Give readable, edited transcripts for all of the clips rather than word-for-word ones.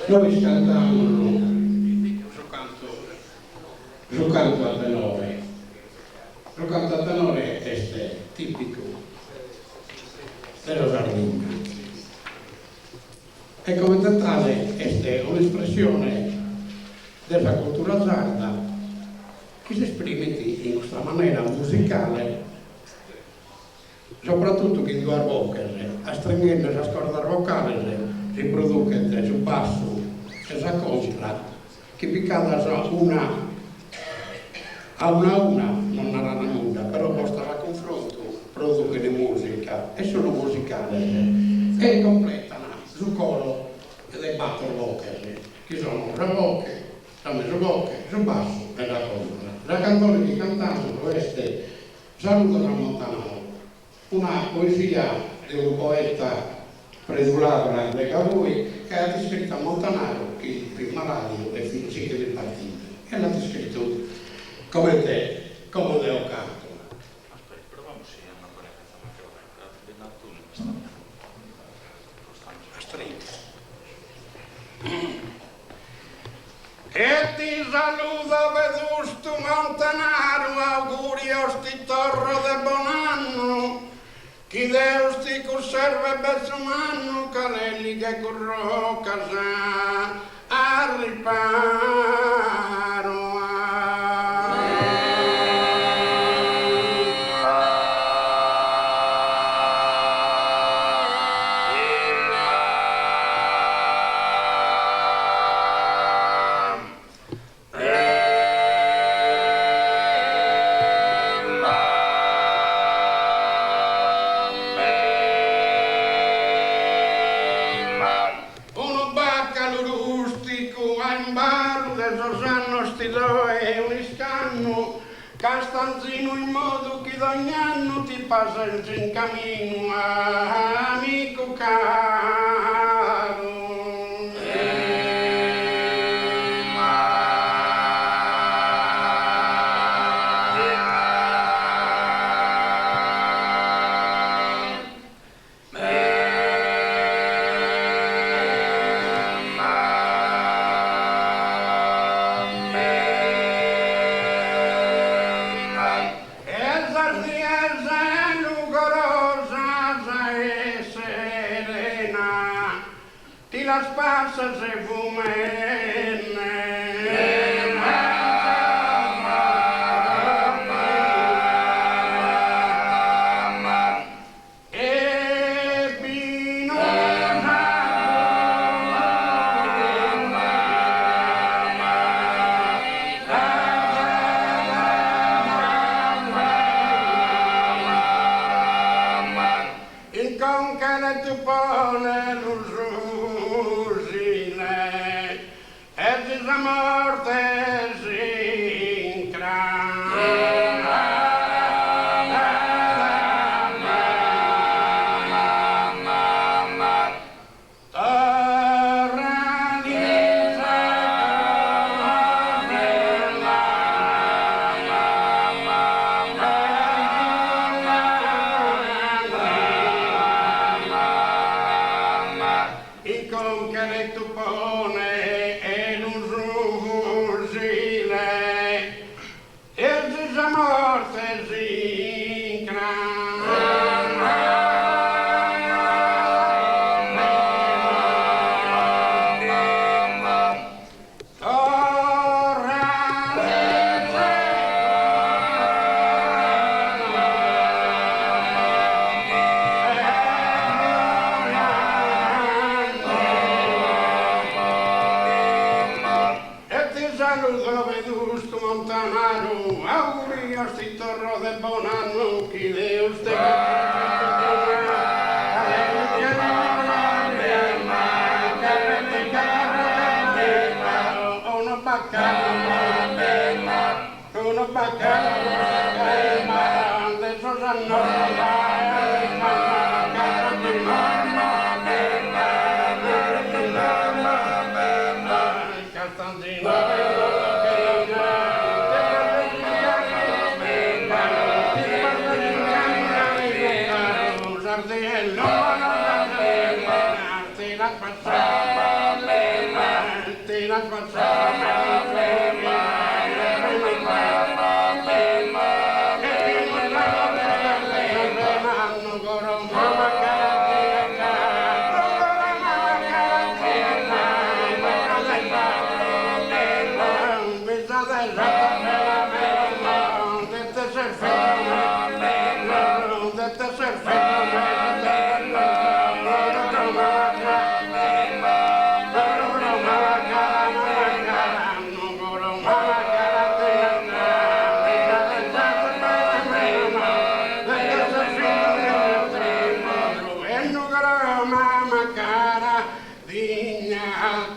Noi cantavamo su canto a tenore. Su canto a tenore è tipico della Sardegna. E come tale è un'espressione della cultura sarda che si esprime in questa maniera musicale, soprattutto che in due voci, astringendo la scorda vocale, si produce su basso e si contra, che piccata una a una, non era una nuda, però basta a confronto, produce di musica, è solo musicale, e completano su coro e le battle vocal, che sono le voci, la mezzovoce, su basso e la contra. La canzone che cantano è Saluto da Montanaro, una poesia di un poeta predulato da lui che ha descritto a Montanaro, che prima radio e finché del partito, e l'ha descritto come te, come te ho canto. Aspetta, proviamo se hanno ancora canzone a stringa. E ti saluto vedusto Montanaro, augurio sti torro de buon anno, chi Deus ti conserve beso manno, calelli che corro casa al riparo. Castanzino in modo che ogni anno ti passa in cammino, amico caro. Las pasas se fumen. Il concane tu pone la morte si il concane tu pone morte si saluto vedusto Montanaro, augurio sti torro de buon anno, chi Deus te uno baccano, adesso sanno Sardello, la passata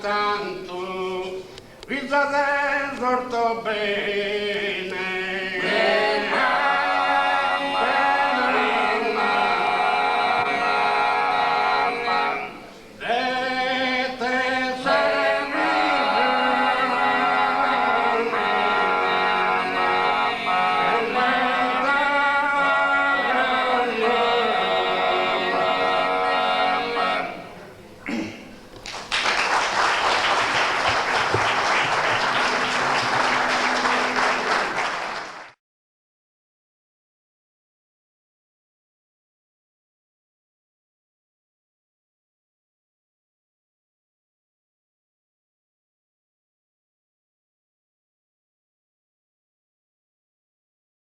Tanto, vita del sorto bene.